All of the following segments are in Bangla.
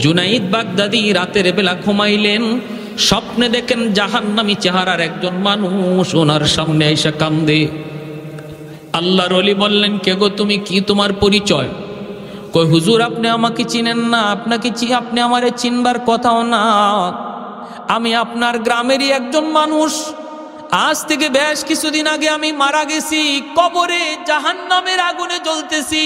জুনাইদ বাগদাদি রাতের বেলা ঘুমাইলেন, স্বপ্নে দেখেন জাহান্নামী চেহারার একজন মানুষ ওনার সামনে এসে কান্দে। আল্লাহর ওলি বললেন, কে গো তুমি, কি তোমার পরিচয়? কই হুজুর আপনি আমাকে চিনেন না, আপনি আমারে চিনবার কথাও না, আমি আপনার গ্রামেরই একজন মানুষ। আজ থেকে বেশ কিছুদিন আগে আমি মারা গেছি, কবরে জাহান্নামের আগুনে জ্বলতেছি।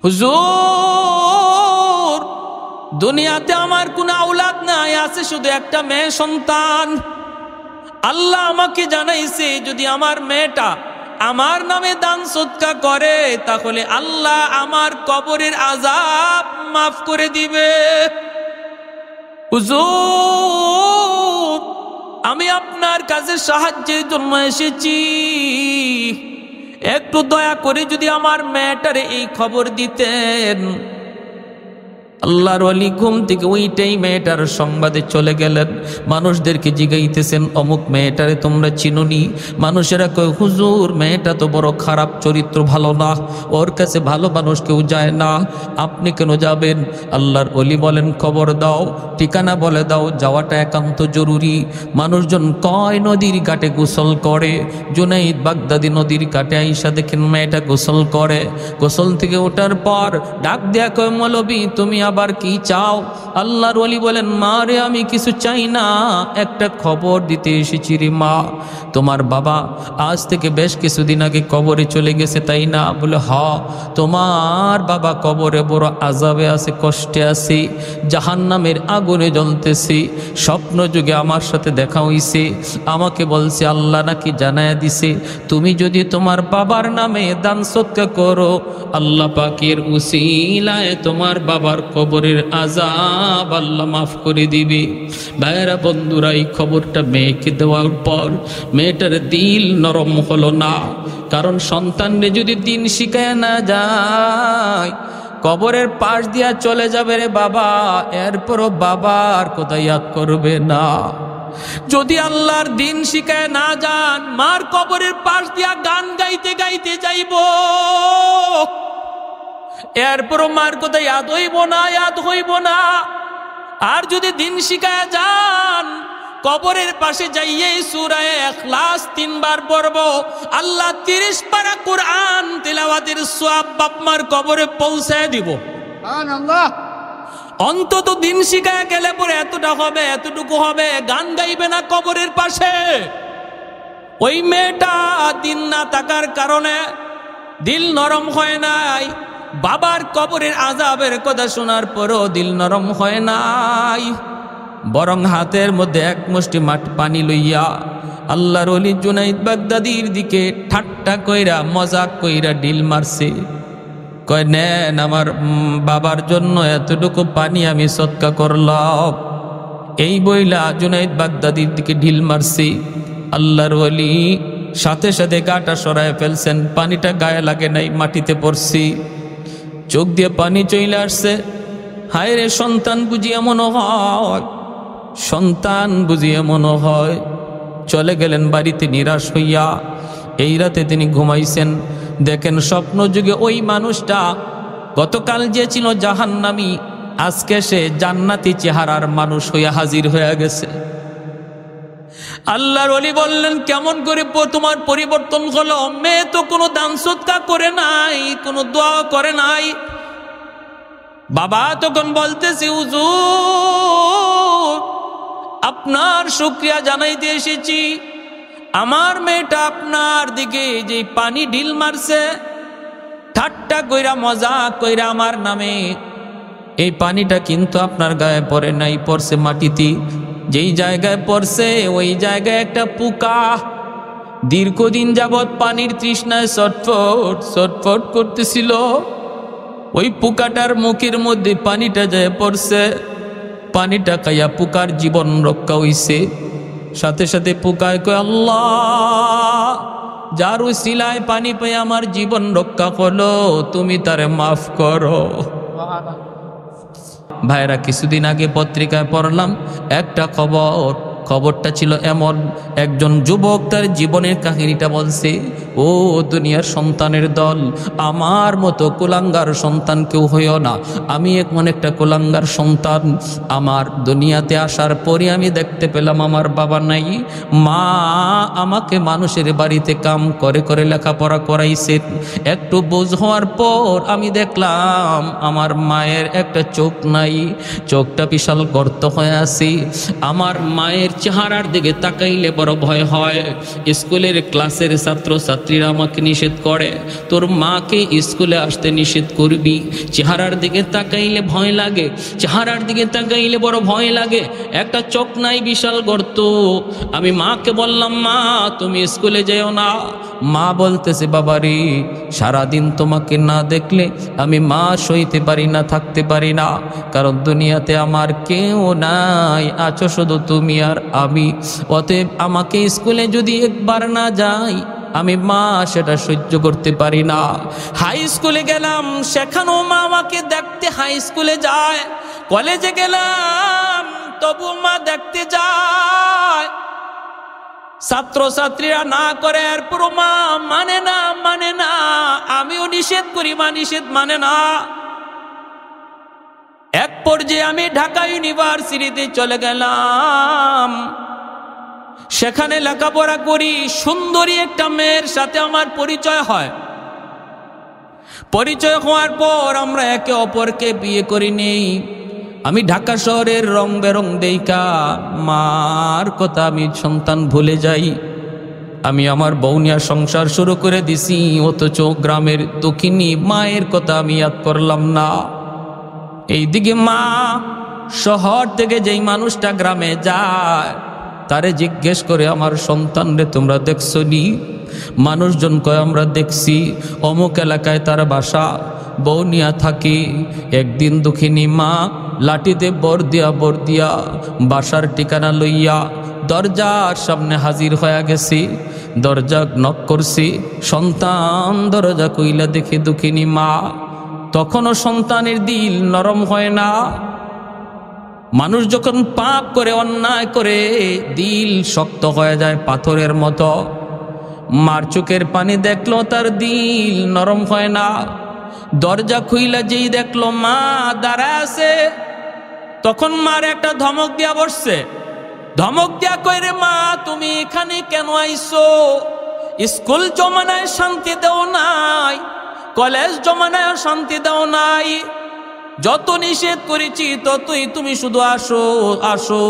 হুজুর দুনিয়াতে আমার কোনো আওলাদ নাই, আছে শুধু একটা মেয়ে সন্তান। আল্লাহ আমাকে জানাইছে যদি আমার মেয়েটা আমার নামে দান সদকা করে তাহলে আল্লাহ আমার কবরের আযাব মাফ করে দিবে। হুজুর আমি আপনার কাছে সাহায্যের জন্য এসেছি, একটু দয়া করে যদি আমার মেয়েটারে এই খবর দিতেন। আল্লাহর ওলি ঘুম থেকে ওইটাই মেয়েটার সংবাদে চলে গেলেন। মানুষদেরকে জিগাইতেছেন, অমুক মেয়েটারে তোমরা চিনুনি? মানুষেরা কয় হুজুর মেয়েটা তো বড় খারাপ চরিত্র, ভালো না, ওর কাছে ভালো মানুষ কেউ যায় না, আপনি কেন যাবেন? আল্লাহর ওলি বলেন, খবর দাও, ঠিকানা বলে দাও, যাওয়াটা একান্ত জরুরি। মানুষজন কয় নদীর ঘাটে গোসল করে। জুনাইদ বাগদাদি নদীর ঘাটে আইসা দেখেন মেয়েটা গোসল করে। গোসল থেকে ওঠার পর ডাক দেয়া কয়, মৌলবী তুমি আবার কি চাও? আল্লাহর ওলি বলেন, মা রে আমি কিছু চাই না, একটা খবর দিতে এসেছি রে মা। তোমার বাবা আজ থেকে বেশ কিছুদিন আগে কবরে চলে গেছে তাই না? বলে হ, তোমার বাবা কবরে বড় আযাবে আছে, কষ্টে আছে, জাহান্নামের আগুনে জ্বলতেছে। স্বপ্ন যুগে আমার সাথে দেখা হইছে, আমাকে বলছে আল্লাহ নাকি জানায়া দিছে তুমি যদি তোমার বাবার নামে দান সদকা করো আল্লাহ পাকের উসিলায় তোমার বাবার কবরের আযাব আল্লাহ মাফ করে দিবে। ভাইরা বন্ধুরা, এই খবরটা মেয়েকে দেওয়ার পর মেয়েটার দিল নরম হলো না, কারণ সন্তানরে যদি দিন শিখায় না যায় কবরের পাশ দিয়া চলে যাবে রে বাবা, এরপরও বাবার কথা ইয়াদ করবে না। যদি আল্লাহর দিন শিখায় না যান, মার কবরের পাশ দিয়া গান গাইতে গাইতে যাইব, এরপরও মার কথা ইয়াদ হইব না। আর যদি দিন শিখায় যান, কবরের পাশে যাইয়ে সূরা ইখলাস 3 বার পড়ব, আল্লাহ 30 পারা কোরআন তিলাওয়াতের সওয়াব বাপ মার কবরে পৌঁছায় দিব। সুবহানাল্লাহ। অন্তত দিন শিখায় গেলে পরে এতটা হবে, এতটুকু হবে, গান গাইবে না কবরের পাশে। ওই মেয়েটা দিন না থাকার কারণে দিল নরম হয় নাই, বাবার কবরের আযাবের কথা শোনার পরও দিল নরম হয় নাই, বরং হাতের মধ্যে এক মুষ্টি পানি লইয়া আল্লাহর ওলি জুনাইদ বাগদাদির দিকে ঠাট্টা কইরা মজাক কইরা ঢিল মারছে। কয় নেন আমার বাবার জন্য এতটুকু পানি আমি সদকা করলাম। এই বইলা জুনাইদ বাগদাদির দিকে ঢিল মারছি। আল্লাহর ওলি সাথে সাথে গাটা সরায় ফেলছেন, পানিটা গায়ে লাগে নাই, মাটিতে পড়ছি, চোখ দিয়ে পানি চলে আসছে। হায় রে, সন্তান বুঝি এমন হয়, সন্তান বুঝি এমন হয়। চলে গেলেন বাড়িতে নিরাশ হইয়া। এই রাতে তিনি ঘুমাইছেন, দেখেন স্বপ্ন যুগে ওই মানুষটা গতকাল যে ছিল জাহান্নামী, আজকে সে জান্নাতি চেহারার মানুষ হইয়া হাজির হয়ে গেছে। আল্লাহর ওলি বললেন, কেমন করে তোমার পরিবর্তন হলো? মেয়ে তো কোনো দান সদকা করে নাই, কোনো দোয়া করে নাই। বাবা তখন বলতেছে, হুজুর আপনার শুকরিয়া জানাইতে এসেছি, আমার মেয়েটা আপনার দিকে যে পানি ঢিল মারছে, ঠাট্টা কইরা মজাক কইরা আমার নামে, এই পানিটা কিন্তু আপনার গায়ে পড়ে নাই, পড়ছে মাটিতে। যেই জায়গায় পড়ছে ওই জায়গায় একটা পোকা দীর্ঘদিন যাবৎ পানির তৃষ্ণায় ছটফট করতেছিল। ওই পোকাটার মুখের মধ্যে পানিটা যায় পড়ছে, পানিটা খাইয়া পোকার জীবন রক্ষা হইছে। সাথে সাথে পোকায় কয়, আল্লাহ যার উসিলায় পানি পেয়ে আমার জীবন রক্ষা করলো, তুমি তারে মাফ করো। ভাইরা, কিছুদিন আগে পত্রিকায় পড়লাম একটা খবরটা ছিল এমন, একজন যুবক তার জীবনের কাহিনীটা বলছে, ও দুনিয়ার সন্তানের দল, আমার মতো কুলাঙ্গার সন্তান কেউ হইও না। আমি এখন একটা কুলাঙ্গার সন্তান। আমার দুনিয়াতে আসার পরে আমি দেখতে পেলাম আমার বাবা নাই, মা আমাকে মানুষের বাড়িতে কাম করে করে লেখাপড়া করাইছে। একটু বোঝ হওয়ার পর আমি দেখলাম আমার মায়ের একটা চোখ নাই, চোখটা বিশাল গর্ত হয়ে আছে। আমার মায়ের চেহারার দিকে তাকাইলে বড় ভয় হয়। স্কুলের ক্লাসের ছাত্রছাত্রীরা আমাকে নিষেধ করে, তোর মাকে স্কুলে আসতে নিষেধ করবি। চেহারার দিকে তাকাইলে ভয় লাগে, চেহারার দিকে তাকাইলে বড় ভয় লাগে। একটা চোখ নাই, বিশাল গর্ত। আমি মাকে বললাম, মা তুমি স্কুলে যেও না। মা বলতেছে, বাবারে সারাদিন তোমাকে না দেখলে আমি মা সইতে পারি না, থাকতে পারি না, কারণ দুনিয়াতে আমার কেউ নাই, আছো শুধু তুমি আর আমি। অতএব আমাকে স্কুলে যদি একবার না যাই আমি মা সেটা সহ্য করতে পারি না। হাই স্কুলে গেলাম, সেখানেও মা আমাকে দেখতে হাই স্কুলে যায়। কলেজে গেলাম, তবু মা দেখতে যায়। ছাত্রছাত্রীরা না করে, এরপর মা মানে না, মানে না। আমিও নিষেধ করি, মা নিষেধ মানে না। এক পর্যায়ে আমি ঢাকা ইউনিভার্সিটিতে চলে গেলাম, সেখানে লেখাপড়া করি। সুন্দরী একটা মেয়ের সাথে আমার পরিচয় হয়। পরিচয় হওয়ার পর আমরা একে অপরকে বিয়ে করি নেই। আমি ঢাকা শহরের রং বেরং দেইকা মার কথা আমি সন্তান ভুলে যাই। আমি আমার বউ নিয়ে সংসার শুরু করে দিছি, অথচ গ্রামের দক্ষিণী মায়ের কথা আমি ইয়াদ করলাম না। এইদিকে মা শহর থেকে যেই মানুষটা গ্রামে যায় তারে জিজ্ঞেস করে, আমার সন্তান রে তোমরা দেখছো নি? মানুষজন কয় আমরা দেখছি, অমুক এলাকায় তার বাসা, বউ নিয়া থাকি। একদিন দুঃখিনী মা লাঠিতে বর দিয়া বাসার ঠিকানা লইয়া দরজার সামনে হাজির হয়ে গেছি। দরজা নক করছি, সন্তান দরজা কইলা দেখি দুঃখিনী মা। তখনও সন্তানের দিল নরম হয় না। মানুষ যখন পাপ করে, অন্যায় করে, দিল শক্ত হয়ে যায় পাথরের মতো। মার চোখের পানি দেখলো, তার দিল নরম হয় না। দরজা খুইলা যেই দেখলো মা দাঁড়ায় আছে, তখন মার একটা ধমক দিয়া বসছে। ধমক দিয়া কইরে, মা তুমি এখানে কেন আইছো? স্কুল জমানায় শান্তি দেও নাই, কলেজ জমানায় শান্তি দেও নাই। যত নিষেধ করেছি ততই তুমি শুধু আসো আসো।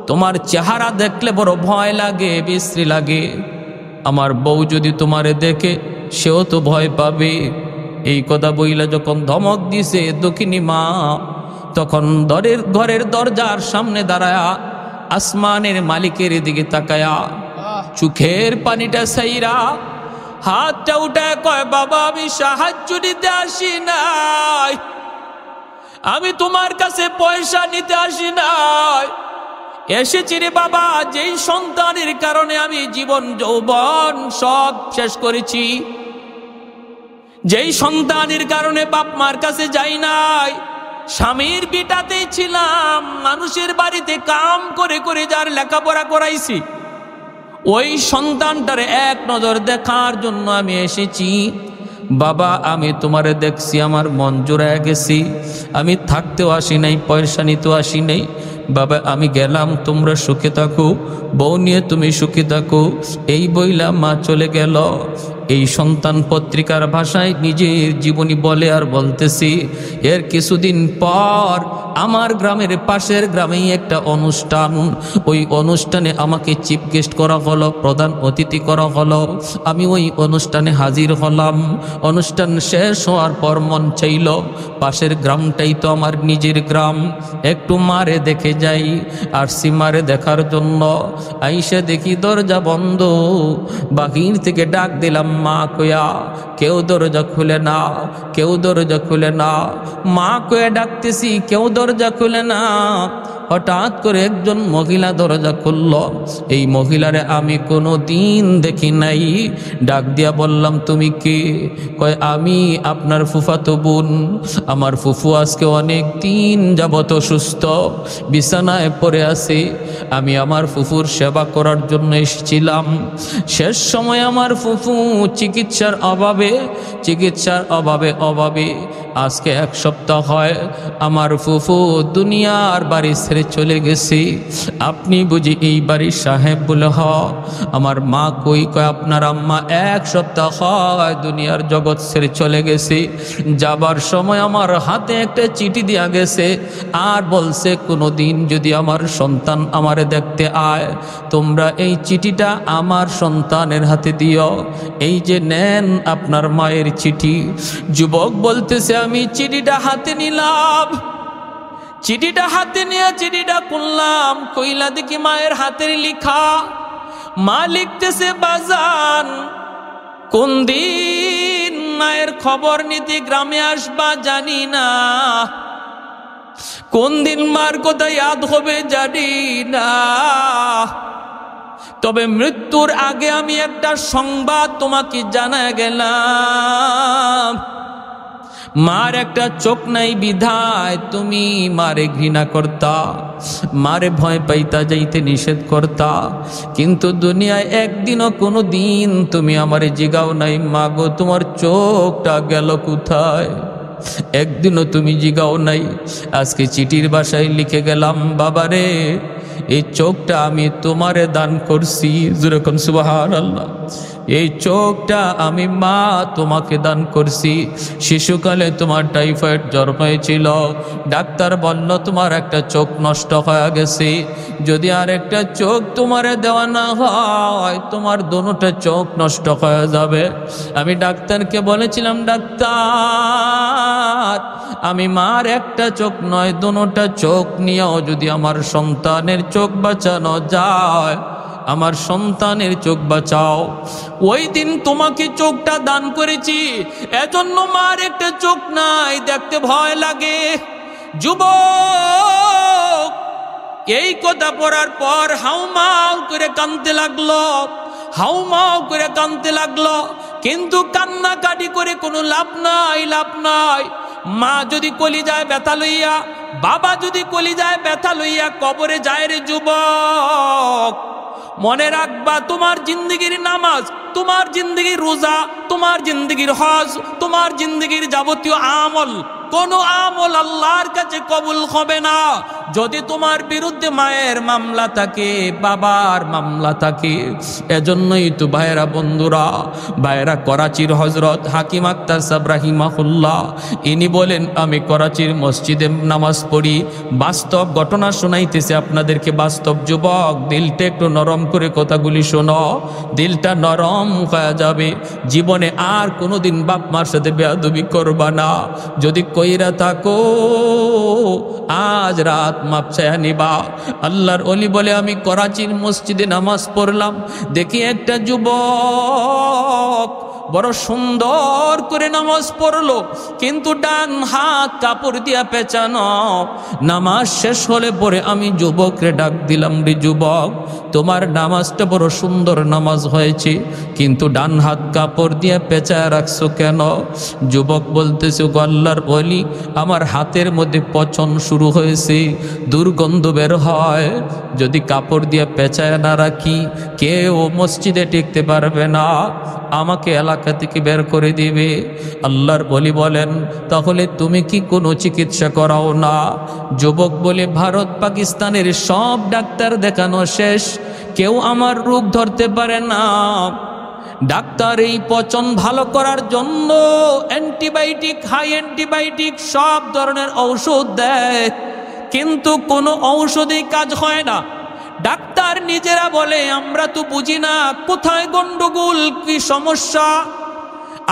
তোমার চেহারা দেখলে বড় ভয় লাগে, বিশ্রী লাগে। আমার বউ যদি তোমারে দেখে সেও তো ভয় পাবে। এই কথা বইলা যখন ধমক দিছে দক্ষিণী মা, তখন ঘরের দরজার সামনে দাঁড়ায়া আসমানের মালিকের দিকে তাকায়া চোখের পানিটা সাইরা হাতটা উঠায় কয়, বাবা আমি সাহায্য নিতে আসি নাই, আমি তোমার কাছে পয়সা নিতে আসি নাই। এসেছি রে বাবা, যেই সন্তানের কারণে আমি জীবন যৌবন সব শেষ করেছি, যেই সন্তানের কারণে বাপ মার কাছে যাই নাই, স্বামীর বিটাতেই ছিলাম, মানুষের বাড়িতে কাম করে করে যার লেখাপড়া করাইছি, ওই সন্তানটার এক নজর দেখার জন্য আমি এসেছি। বাবা আমি তোমারে দেখছি, আমার মন জোড়ায় গেছি। আমি থাকতেও আসি নাই, পয়সা নিতেও আসি নাই। বাবা আমি গেলাম, তোমরা সুখে থাকো, বউ নিয়ে তুমি সুখে থাকো। এই বইলা মা চলে গেল। এই সন্তান পত্রিকার ভাষায় নিজের জীবনী বলে আর বলতেছি। এর কিছুদিন পর আমার গ্রামের পাশের গ্রামেই একটা অনুষ্ঠান, ওই অনুষ্ঠানে আমাকে চিফ গেস্ট করা হলো, প্রধান অতিথি করা হলো। আমি ওই অনুষ্ঠানে হাজির হলাম। অনুষ্ঠান শেষ হওয়ার পর মন চাইল পাশের গ্রামটাই তো আমার নিজের গ্রাম, একটু মারে দেখে যাই। আর সীমারে দেখার জন্য আইসা দেখি দরজা বন্ধ। বাহির থেকে ডাক দিলাম মা কয়া, কেউ দরজা খুলে না, কেউ দরজা খুলে না। মা কয়ে ডাকতেছি, কেউ দরজা খুলে না। হঠাৎ করে একজন মহিলা দরজা খুলল। এই মহিলারে আমি কোনো দিন দেখি নাই। ডাক দিয়া বললাম, তুমি কে? কয়, আমি আপনার ফুফাতো বোন। আমার ফুফু আজকে অনেক দিন যাবত অসুস্থ, বিছানায় পড়ে আছে। আমি আমার ফুফুর সেবা করার জন্য এসেছিলাম। শেষ সময় আমার ফুফু চিকিৎসার অভাবে আজকে 1 সপ্তাহ হয় আমার ফুফু দুনিয়ার বাড়ি ছেড়ে চলে গেছে। আপনি বুঝি এই বাড়ির সাহেব? বলে হ। আমার মা কই? কয়, আপনার আম্মা 1 সপ্তাহ হয় দুনিয়ার জগৎ ছেড়ে চলে গেছে। যাবার সময় আমার হাতে একটা চিঠি দিয়া গেছে, আর বলছে কোনো দিন যদি আমার সন্তান আমারে দেখতে আয়, তোমরা এই চিঠিটা আমার সন্তানের হাতে দিও। এই যে নেন আপনার মায়ের চিঠি। যুবক বলতেছে, আমি চিঠিটা হাতে নিলাম। চিঠিটা হাতে নিয়ে চিঠিটা খুললাম, কইলা দেখি মায়ের হাতের লিখা। মা লিখতেছে, বাজান, কোন দিন মায়ের খবর নিতে গ্রামে আসবা জানি না, কোন দিন মার কথা ইয়াদ হবে জানি না, তবে মৃত্যুর আগে আমি একটা সংবাদ তোমাকে জানায় গেলাম। মার একটা চোখ নাই বিধায় তুমি মারে ঘৃণা করতা, মারে ভয় পাইতা, যাইতে নিষেধ করতা, কিন্তু দুনিয়ায় একদিনও কোনো দিন তুমি আমারে জিগাও নাই, মাগো তোমার চোখটা গেল কোথায়? একদিনও তুমি জিগাও নাই। আজকে চিঠির ভাষায় লিখে গেলাম, বাবারে এই চোখটা আমি তোমারে দান করছি। যেরকম সুবহানাল্লাহ, এই চোখটা আমি মা তোমাকে দান করছি। শিশুকালে তোমার টাইফয়েড জ্বর হয়েছিল, ডাক্তার বলল তোমার একটা চোখ নষ্ট হয়ে গেছে, যদি আর একটা চোখ তোমারে দেওয়া না হয় তোমার দুটো চোখ নষ্ট হয়ে যাবে। আমি ডাক্তারকে বলেছিলাম, ডাক্তার আমি মার একটা চোখ নয় দুটো চোখ নিয়েও যদি আমার সন্তানের চোখ বাঁচানো যায়, আমার সন্তানের চোখ বাঁচাও। ওই দিন তোমাকে চোখটা দান করেছি, এজন্য মার একটা চোখ নাই, দেখতে ভয় লাগে। যুবক এই কথা পড়ার পর হাউমাউ করে কাঁদতে লাগলো, হাউমাউ করে কাঁদতে লাগলো। কিন্তু কান্নাকাটি করে কোনো লাভ নাই। মা যদি কলিজায় ব্যথা লইয়া, বাবা যদি কলিজায় ব্যথা লইয়া কবরে যায় রে যুবক, মনে রাখবা তোমার জিন্দগির নামাজ, তোমার জিন্দগির রোজা, তোমার জিন্দগির হজ, তোমার জিন্দগির যাবতীয় আমল, কোনো আমল আল্লাহর কাছে কবুল হবে না যদি তোমার বিরুদ্ধে মায়ের মামলা থাকে, বাবার মামলা থাকে। এজন্যই তো ভাইরা, বন্ধুরা, ভাইরা, করাচির হজরত হাকিম আক্তার সাহেব রাহিমাহুল্লাহ ইনি বলেন, আমি করাচির মসজিদে নামাজ পড়ি, বাস্তব ঘটনা শোনাইতেছে আপনাদেরকে। বাস্তব যুবক, দিলটা একটু নরম করে কথাগুলি শোনো, দিলটা নরম হয়ে যাবে। জীবনে আর কোনোদিন বাপ মার সাথে বেয়াদবি করবা না, যদি কইরা থাকো আজ রাত মাপ চায়া নিবা। আল্লাহর ওলি বলে, আমি করাচির মসজিদে নামাজ পড়লাম, দেখি একটা যুবক বড় সুন্দর করে নামাজ পড়লো, কিন্তু ডান হাত কাপড় দিয়া পেঁচানো। নামাজ শেষ হলে পরে আমি যুবকরে ডাক দিলাম, রে যুবক, তোমার নামাজটা বড় সুন্দর নামাজ হয়েছে, কিন্তু ডান হাত কাপড় দিয়ে পেঁচায় রাখছো কেন? যুবক বলতেছে, আল্লাহর ওলি, আমার হাতের মধ্যে পচন শুরু হয়েছে, দুর্গন্ধ বের হয়, যদি কাপড় দিয়ে পেঁচায় না রাখি কেউ মসজিদে টিকতে পারবে না, আমাকে এলাকা থেকে বের করে দিবে। আল্লাহর ওলি বলেন, তাহলে তুমি কি কোনো চিকিৎসা করাও না? যুবক বলে, ভারত পাকিস্তানের সব ডাক্তার দেখানো শেষ, কেউ আমার রোগ ধরতে পারে না। ডাক্তার এই পচন ভালো করার জন্য অ্যান্টিবায়োটিক, হাই অ্যান্টিবায়োটিক সব ধরনের ঔষধ দেয়, কিন্তু কোনো ঔষধেই কাজ হয় না। ডাক্তার নিজেরা বলে, আমরা তো বুঝি না কোথায় গন্ডগোল, কি সমস্যা।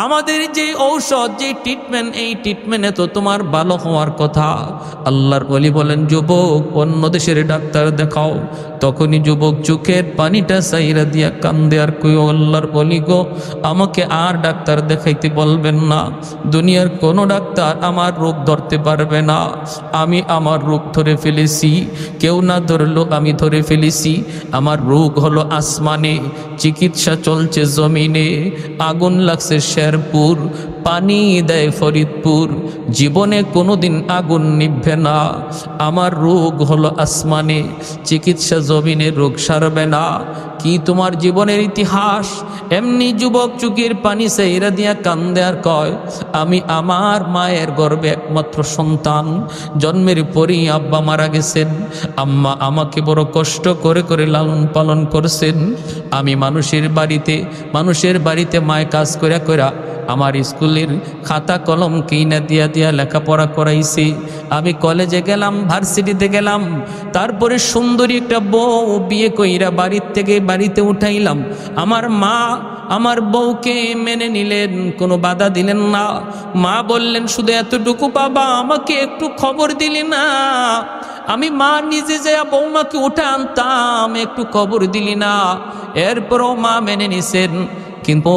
আমাদের যে ঔষধ, যে ট্রিটমেন্ট, এই ট্রিটমেন্টে তো তোমার ভালো হওয়ার কথা। আল্লাহর ওলি বলেন, যুবক অন্য দেশের ডাক্তার দেখাও। তখনই যুবক চোখের পানিটা সাইরা দিয়া কান্দে আর কই, আল্লাহর ওলি গো, আমাকে আর ডাক্তার দেখাইতে বলবেন না। দুনিয়ার কোনো ডাক্তার আমার রোগ ধরতে পারবে না। আমি আমার রোগ ধরে ফেলেছি, কেউ না ধরলো আমি ধরে ফেলেছি। আমার রোগ হলো আসমানে, চিকিৎসা চলছে জমিনে। আগুন লাগছে শেরপুর, পানি দেয় ফরিদপুর, জীবনে কোনোদিন আগুন নিভবে না। আমার রোগ হলো আসমানে, চিকিৎসা জমিনে, রোগ সারবে না। কি তোমার জীবনের ইতিহাস? এমনি যুবক চুকির পানি সেইরা দিয়া কান্দে আর কয়, আমি আমার মায়ের গর্ভে একমাত্র সন্তান, জন্মের পরই আব্বা মারা গেছেন। আম্মা আমাকে বড় কষ্ট করে করে লালন পালন করছেন। আমি মানুষের বাড়িতে মায় কাজ কইরা আমার স্কুলের খাতা কলম কিনা দিয়া দিয়া লেখাপড়া করাইছি। আমি কলেজে গেলাম, ভার্সিটিতে গেলাম, তারপরে সুন্দরী একটা বউ বিয়ে কইরা বাড়িতে উঠাইলাম। আমার মা আমার বউকে মেনে নিলেন, কোনো বাধা দিলেন না। মা বললেন, শুধু এতটুকু বাবা, আমাকে একটু খবর দিলি না। আমি মা নিজে যাইয়া বৌমাকে উঠে আনতাম, একটু খবর দিলি না। এরপরও মা মেনে নিছেন, কিন্তু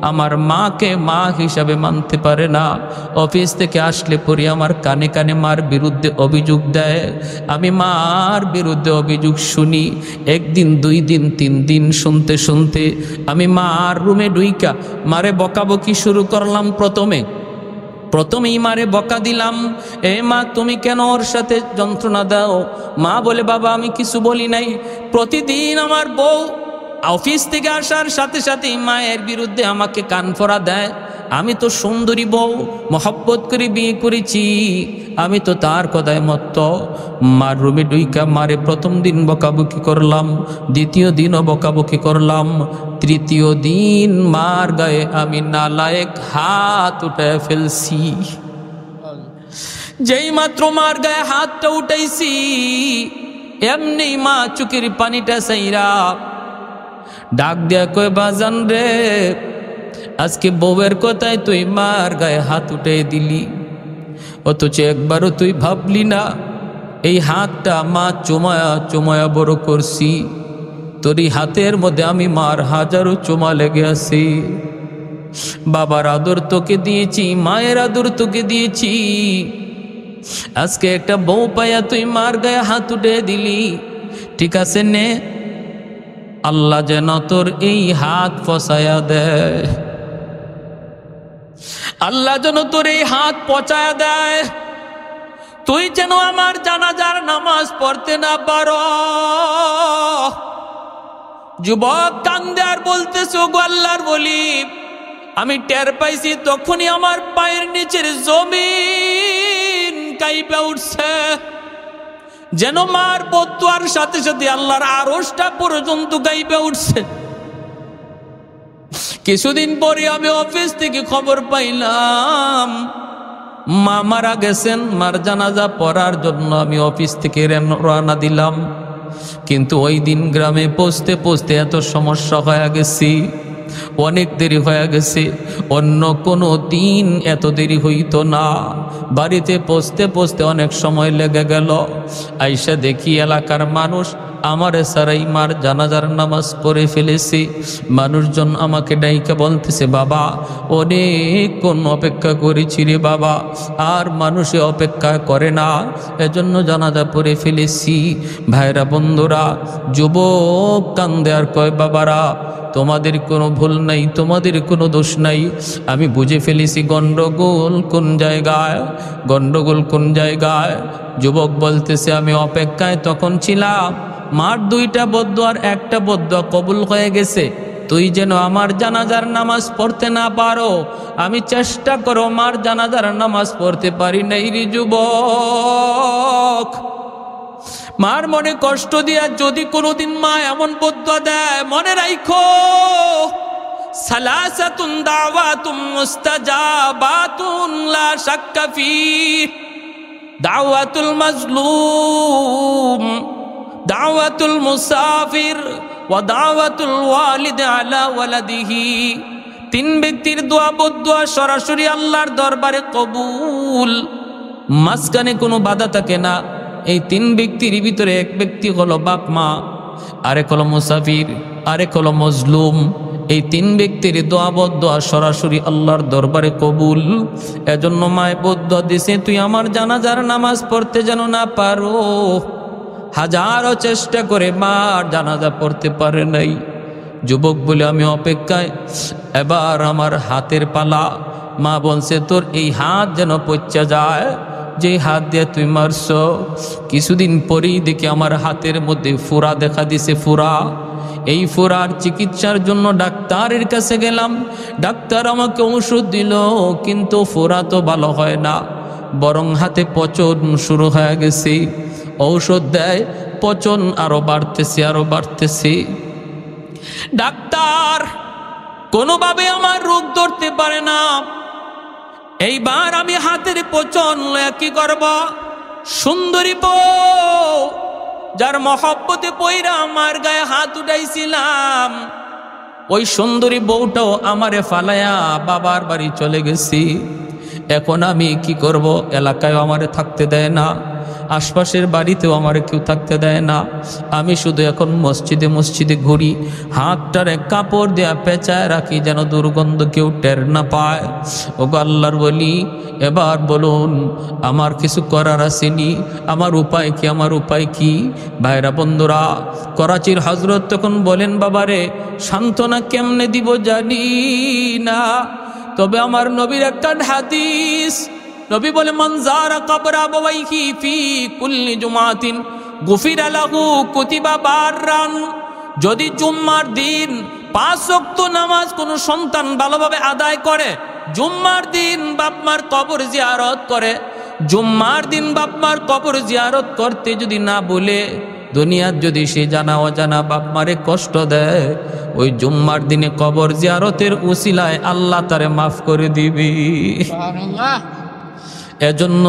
আমার মাকে মা হিসাবে মানতে পারে না। অফিস থেকে আসলে পরে আমার কানে কানে মার বিরুদ্ধে অভিযোগ দেয়। আমি মার বিরুদ্ধে অভিযোগ শুনি। একদিন, 2 দিন, 3 দিন শুনতে শুনতে আমি মার রুমে ঢুইকা মারে বকাবকি শুরু করলাম। প্রথমেই মারে বকা দিলাম, এ মা তুমি কেন ওর সাথে যন্ত্রণা দাও? মা বলে, বাবা আমি কিছু বলি নাই। প্রতিদিন আমার বউ অফিস থেকে আসার সাথে সাথে মায়ের বিরুদ্ধে আমাকে কানফড়া দেয়। আমি তো সুন্দরী বউ, মহব্বত করে বিয়ে করেছি, আমি তো তার কথায় মত্ত। মার রুমে ডুইকা মারে প্রথম দিন বকাবকি করলাম, দ্বিতীয় দিনও বকাবকি করলাম, তৃতীয় দিন মার গায়ে আমি নালায়েক হাত উঠে ফেলছি। যেই মাত্র মার গায়ে হাতটা উঠাইছি, এমনি মা চোখের পানিটা সাইরা ডাক দিয়া কয়, বাজান রে, আজকে বউয়ের কথায় তুই মার গায়ে হাত উঠে দিলি, অথচ একবারও তুই ভাবলি না এই হাতটা মা চুমায়া চুমায়া বড় করছি। তোর এই হাতের মধ্যে আমি মার হাজারো চুমা লেগে আছি। বাবার আদর তোকে দিয়েছি, মায়ের আদর তোকে দিয়েছি, আজকে একটা বউ পাইয়া তুই মার গায়ে হাত উঠে দিলি। ঠিক আছে নে, আল্লাহ যেন তোর এই হাত ফসায়া দেয়, আল্লাহ যেন তোর এই হাত পচায়া দেয়, তুই যেন আমার জানাজার নামাজ পড়তে না পারো। যুবক কান্দে আর বলতেছে, গো আল্লাহর বলি, আমি টের পাইছি তখনই আমার পায়ের নিচের জমিন কাইপা উঠছে, যেন মার বদুয়ার সাথে সাথে আল্লাহর আরশটা পর্যন্ত কাইপা উঠছে। কিছুদিন পরে আমি অফিস থেকে খবর পাইলাম মা মারা গেছেন। মার জানাজা পড়ার জন্য আমি অফিস থেকে রওনা দিলাম, কিন্তু ওই দিন গ্রামে পৌঁছতে পৌঁছতে এত সমস্যা হয়ে গেছি, অনেক দেরি হয়ে গেছে। অন্য কোনো দিন এত দেরি হইতো না। বাড়িতে পৌঁছতে পৌঁছতে অনেক সময় লেগে গেল। আইসা দেখি এলাকার মানুষ আমার সারাই মার জানাজার নামাজ পড়ে ফেলেছে। মানুষজন আমাকে ডাইকা বলতেছে, বাবা অনেকক্ষণ অপেক্ষা করেছি রে বাবা, আর মানুষে অপেক্ষা করে না, এজন্য জানাজা পড়ে ফেলেছি। ভাইরা বন্ধুরা, যুবক কান্দে আর কয়, বাবারা তোমাদের কোনো ভুল নাই, তোমাদের কোনো দোষ নাই, আমি বুঝে ফেলেছি গন্ডগোল কোন জায়গায়, গন্ডগোল কোন জায়গায়। যুবক বলতেছে, আমি অপেক্ষায় তখন ছিলাম, মার 2টা বদুয়ার 1টা বদুয়া কবুল হয়ে গেছে। তুই যেন আমার জানাজার নামাজ পড়তে না পারো, আমি চেষ্টা করো মার জানাজার নামাজ পড়তে পারি নাই রে যুবক। মার মনে কষ্ট দিয়া যদি কোনোদিন মা এমন বদুয়া দেয়, মনে রাখো, সালাসাতুন দাওয়াতুম মুস্তাজাবাতুন লা শাক্কা ফি, দাওয়াতুল মাজলুম, দাওয়াতুল মুসাফির ওয়া দাওয়াতুল ওয়ালিদ আলা ওয়ালাদিহি। তিন ব্যক্তির দোয়া বদদোয়া সরাসরি আল্লাহর দরবারে কবুল, মাঝখানে কোনো বাধা থাকে না। এই তিন ব্যক্তির ভিতরে এক ব্যক্তি হলো বাপ মা, আরেক হলো মুসাফির, আরেক হলো মজলুম। এই তিন ব্যক্তির দোয়া বদদোয়া সরাসরি আল্লাহর দরবারে কবুল। এজন্য মায় বদদোয়া দিছে, তুই আমার জানাজার নামাজ পড়তে যেন না পারো। হাজারো চেষ্টা করে মা জানাজা পড়তে পারে নাই। যুবক বলে আমি অপেক্ষায়, এবার আমার হাতের পালা। মা বলছে, তোর এই হাত যেন পচা যায়, যে হাত দিয়ে তুই মারছ। কিছুদিন পরেই দেখি আমার হাতের মধ্যে ফোড়া দেখা দিছে, ফোড়া। এই ফোড়ার চিকিৎসার জন্য ডাক্তারের কাছে গেলাম। ডাক্তার আমাকে ওষুধ দিল, কিন্তু ফোড়া তো ভালো হয় না, বরং হাতে পচন শুরু হয়ে গেছে। ঔষধ দেয়, পচন আরো বাড়তেছে, আরো বাড়তেছে। ডাক্তার কোনোভাবে আমার রোগ ধরতে পারে না। এইবার আমি হাতের পচন লয়া কি করব? সুন্দরী বউ, যার মহব্বতে পইরা আমার গায়ে হাত উঠাইছিলাম, ওই সুন্দরী বউটাও আমারে ফালায়া বাবার বাড়ি চলে গেছি। এখন আমি কি করব? এলাকায় আমারে থাকতে দেয় না, আশপাশের বাড়িতেও আমার কেউ থাকতে দেয় না। আমি শুধু এখন মসজিদে মসজিদে ঘুরি, হাতটারে কাপড় দেয়া পেঁচায় রাখি যেন দুর্গন্ধ কেউ টের না পায়। ওগো আল্লাহর বলি, এবার বলুন আমার কিছু করার আসেনি, আমার উপায় কি? আমার উপায় কি? ভাইরা বন্ধুরা, করাচির হজরত তখন বলেন, বাবারে সান্ত্বনা কেমনে দিব জানি না, তবে আমার নবীর একটা হাদিস, নবী বলে, মান যারা কবর আবাইহি ফি কুল্লি জুমাতিন গুফিরা লাহু কুতিবা বাররান। যদি জুম্মার দিন 5 ওয়াক্ত নামাজ কোনো সন্তান ভালোভাবে আদায় করে, জুম্মার দিন বাপমার কবর জিয়ারত করে, জুম্মার দিন বাপমার কবর জিয়ারত করতে যদি না বলে, দুনিয়ার যদি সে জানা অজানা বাপমারে কষ্ট দেয়, ওই জুম্মার দিনে কবর জিয়ারতের উসিলায় আল্লাহ তারে মাফ করে দিবি। সুবহানাল্লাহ। এজন্য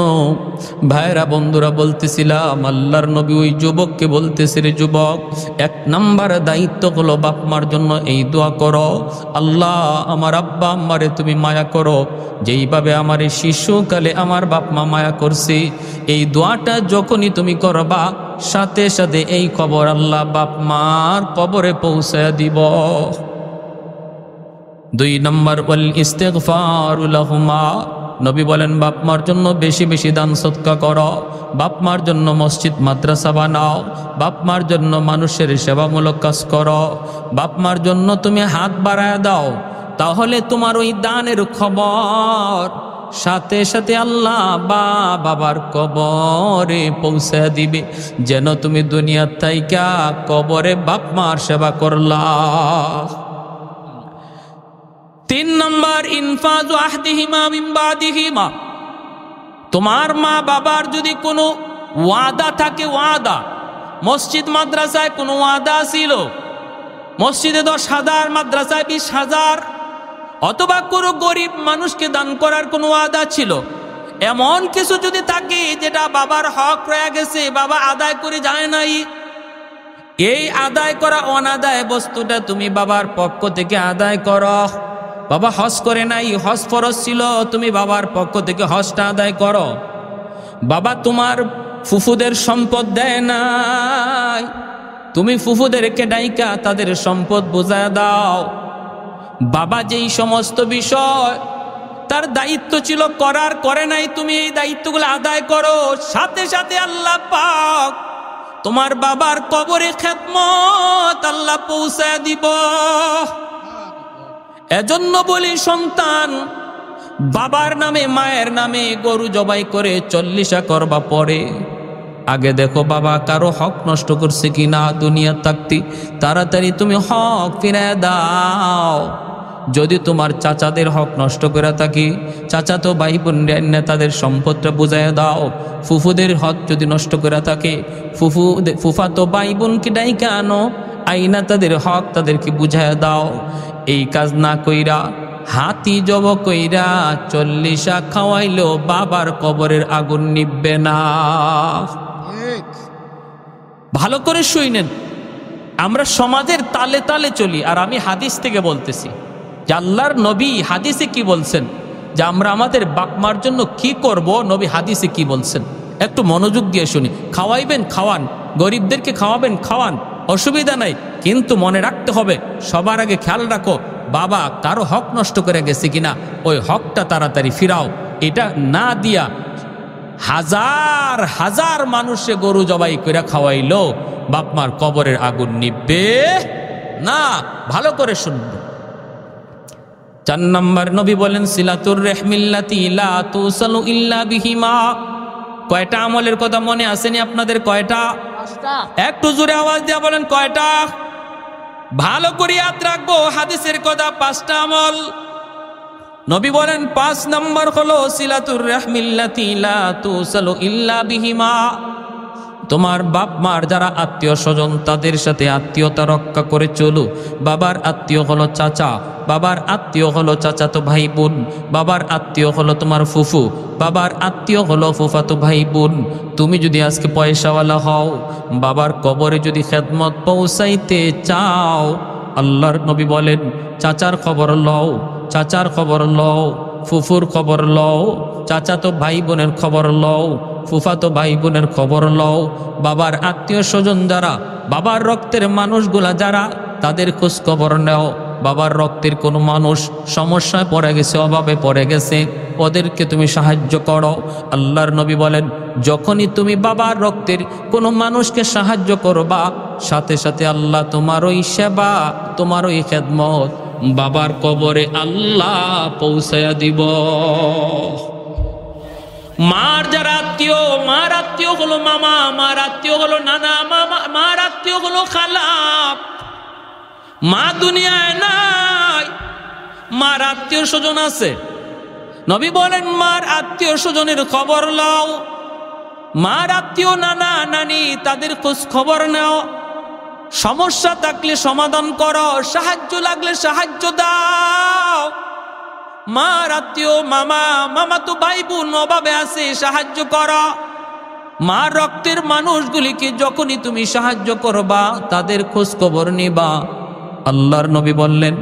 ভাইরা বন্ধুরা বলতেছিলাম, আল্লাহর নবী ওই যুবককে বলতেছে, রে যুবক, 1 নাম্বার দায়িত্ব হলো বাপমার জন্য এই দোয়া করো, আল্লাহ আমার আব্বা আম্মারে তুমি মায়া করো, যেইভাবে আমার এই শিশুকালে আমার বাপমা মায়া করছে। এই দোয়াটা যখনই তুমি করবা, সাথে সাথে এই খবর আল্লাহ বাপমার কবরে পৌঁছায়া দিব। 2 নাম্বার ওয়াল ইস্তিগফারু লাহুমা। নবী বলেন, বাপমার জন্য বেশি বেশি দান সদকা করো, বাপমার জন্য মসজিদ মাদ্রাসা বানাও, বাপমার জন্য মানুষের সেবামূলক কাজ করো, বাপমার জন্য তুমি হাত বাড়ায় দাও, তাহলে তোমার ওই দানের খবর সাথে সাথে আল্লাহ বাবার কবরে পৌঁছে দিবে, যেন তুমি দুনিয়ার থাইকা কবরে বাপমার সেবা করলা। 3 নাম্বার ইনফাজু আহদিহিমা মিন বাদিহিমা। তোমার মা বাবার যদি কোনো ওয়াদা থাকে, ওয়াদা, মসজিদ মাদ্রাসায় কোনো ওয়াদা ছিল, মসজিদে 10,000, মাদ্রাসায় 20,000, অথবা কোনো গরিব মানুষকে দান করার কোনো ওয়াদা ছিল, এমন কিছু যদি থাকে যেটা বাবার হক রয়ে গেছে, বাবা আদায় করে যায় নাই, এই আদায় করা অনাদায় বস্তুটা তুমি বাবার পক্ষ থেকে আদায় করো। বাবা হজ করে নাই, হজ ফরজ ছিল, তুমি বাবার পক্ষ থেকে হজটা আদায় করো। বাবা তোমার ফুফুদের সম্পদ দেয় নাই, তুমি ফুফুদেরকে ডাইকা তাদের সম্পদ বুঝায় দাও। বাবা যেই সমস্ত বিষয় তার দায়িত্ব ছিল করার, করে নাই, তুমি এই দায়িত্বগুলো আদায় করো, সাথে সাথে আল্লাহ পাক তোমার বাবার কবরে খেদমত আল্লাহ পৌঁছায় দিব। এজন্য বলি, সন্তান বাবার নামে মায়ের নামে গরু জবাই করে 40 করবা পরে, আগে দেখো বাবা কারো হক নষ্ট করছে কিনা, দুনিয়া থাকতে তাড়াতাড়ি তুমি হক ফিরায় দাও। যদি তোমার চাচাদের হক নষ্ট করে থাকি, চাচাতো ভাই বোন তাদের সম্পদটা বুঝাইয়া দাও। ফুফুদের হক যদি নষ্ট করে থাকে, ফুফাতো ভাই বোনকে ডাইকা আনো, আইনা তাদের হক তাদেরকে বুঝাইয়া দাও। এই কাজ না কইরা হাতি জব কইরা 40 খাওয়াইলেও বাবার কবরের আগুন নিববে না। ভালো করে শুনেন, আমরা সমাজের তালে তালে চলি, আর আমি হাদিস থেকে বলতেছি। যে আল্লাহর নবী হাদিসে কি বলছেন, যে আমরা আমাদের বাপ মার জন্য কি করব, নবী হাদিসে কি বলছেন একটু মনোযোগ দিয়ে শুনি। খাওয়াইবেন খাওয়ান, গরিবদেরকে খাওয়াবেন খাওয়ান, অসুবিধা নাই, কিন্তু মনে রাখতে হবে সবার আগে খেয়াল রাখো বাবা কারো হক নষ্ট করে গেছে কিনা, ওই হকটা তাড়াতাড়ি ফিরাও। এটা না দিয়া হাজার হাজার মানুষে গরু জবাই করে খাওয়াইলো বাপমার কবরের আগুন নিববে না। ভালো করে শুনবে। 4 নম্বর নবী বলেন সিলাতুর রহমিল্লাতি লা তুসালু ইল্লা বিহিমা। কয়টা আমলের কথা মনে আসেনি আপনাদের? কয়টা? একটু জোরে আওয়াজ দিয়ে বলেন কয়টা? ভালো করে ইয়াদ রাখবো হাদিসের কথা, 5টা আমল। নবী বলেন 5 নম্বর হলো সিলাতুর রহমিল্লাতি লা তুসালু ইল্লা বিহিমা। তোমার বাপ মার যারা আত্মীয় স্বজন তাদের সাথে আত্মীয়তা রক্ষা করে চলো। বাবার আত্মীয় হলো চাচা, বাবার আত্মীয় হলো চাচাতো ভাই বোন, বাবার আত্মীয় হলো তোমার ফুফু, বাবার আত্মীয় হলো ফুফাতো ভাই বোন। তুমি যদি আজকে পয়সাওয়ালা হও, বাবার কবরে যদি খেদমত পৌঁছাইতে চাও, আল্লাহর নবী বলেন চাচার খবর লও, চাচার খবর লও, ফুফুর খবর লও, চাচাতো ভাই বোনের খবর লও, ফুফাতো ভাই বোনের খবর লও। বাবার আত্মীয় স্বজন যারা, বাবার রক্তের মানুষগুলা যারা, তাদের খোঁজ খবর নেও। বাবার রক্তের কোনো মানুষ সমস্যায় পড়ে গেছে, অভাবে পড়ে গেছে, ওদেরকে তুমি সাহায্য করো। আল্লাহর নবী বলেন যখনই তুমি বাবার রক্তের কোনো মানুষকে সাহায্য করবা, সাথে সাথে আল্লাহ তোমার ওই সেবা, তোমার ওই খেদমত বাবার কবরে আল্লাহ পৌঁছায়া দিব। মার যারা আত্মীয়, মার আত্মীয় হলো মামা, মার আত্মীয় হলো নানা, মার আত্মীয় হলো খালা। মা দুনিয়ায় নাই, মার আত্মীয় স্বজন আছে। নবী বলেন মার আত্মীয় স্বজনের খবর লও, মার আত্মীয় নানা নানি তাদের খোঁজ খবর নাও। সমস্যা থাকলে সমাধান করো, সাহায্য লাগলে সাহায্য দাও। মার আত্মীয় মামা, মামা তো ভাই বোন অভাবে আছে, সাহায্য করো। মার রক্তের মানুষগুলিকে যখনই তুমি সাহায্য করবা, তাদের খোঁজ খবর নিবা, আল্লাহর নবী বললেন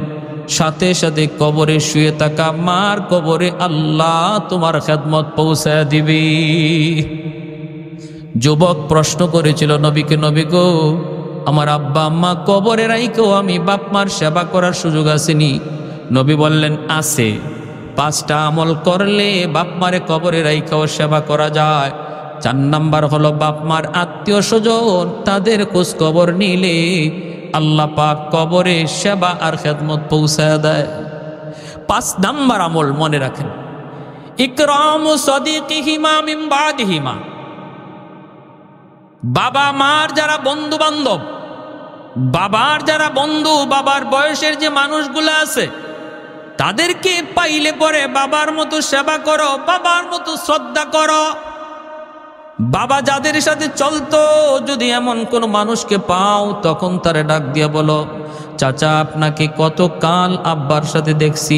সাথে সাথে কবরে শুয়ে থাকা মার কবরে আল্লাহ তোমার খেদমত পৌঁছায় দিবি। যুবক প্রশ্ন করেছিল নবীকে, নবী গো আমার আব্বা আম্মা কবরে রাইকেও আমি বাপ মার সেবা করার সুযোগ আসেনি। নবী বললেন আছে, 5টা আমল করলে বাপ মারে কবরে রাইকেও সেবা করা যায়। 4 নাম্বার হলো বাপ মার আত্মীয় স্বজন তাদের খোঁজ খবর নিলে আল্লাহ পাক কবরে সেবা আর খেদমত পৌঁছায় দেয়। 5 নাম্বার আমল মনে রাখেন, ইকরামু সাদিকিহিমা মিন বাদিহিমা। বাবা মার যারা বন্ধু বান্ধব, বাবার যারা বন্ধু, বাবার বয়সের যে মানুষগুলো আছে, তাদেরকে পাইলে পরে বাবার মতো সেবা করো, বাবার মতো শ্রদ্ধা করো। বাবা যাদের সাথে চলতো, যদি এমন কোন মানুষকে পাও, তখন তারে ডাক দিয়ে বলো চাচা আপনাকে কত কাল আব্বার সাথে দেখছি,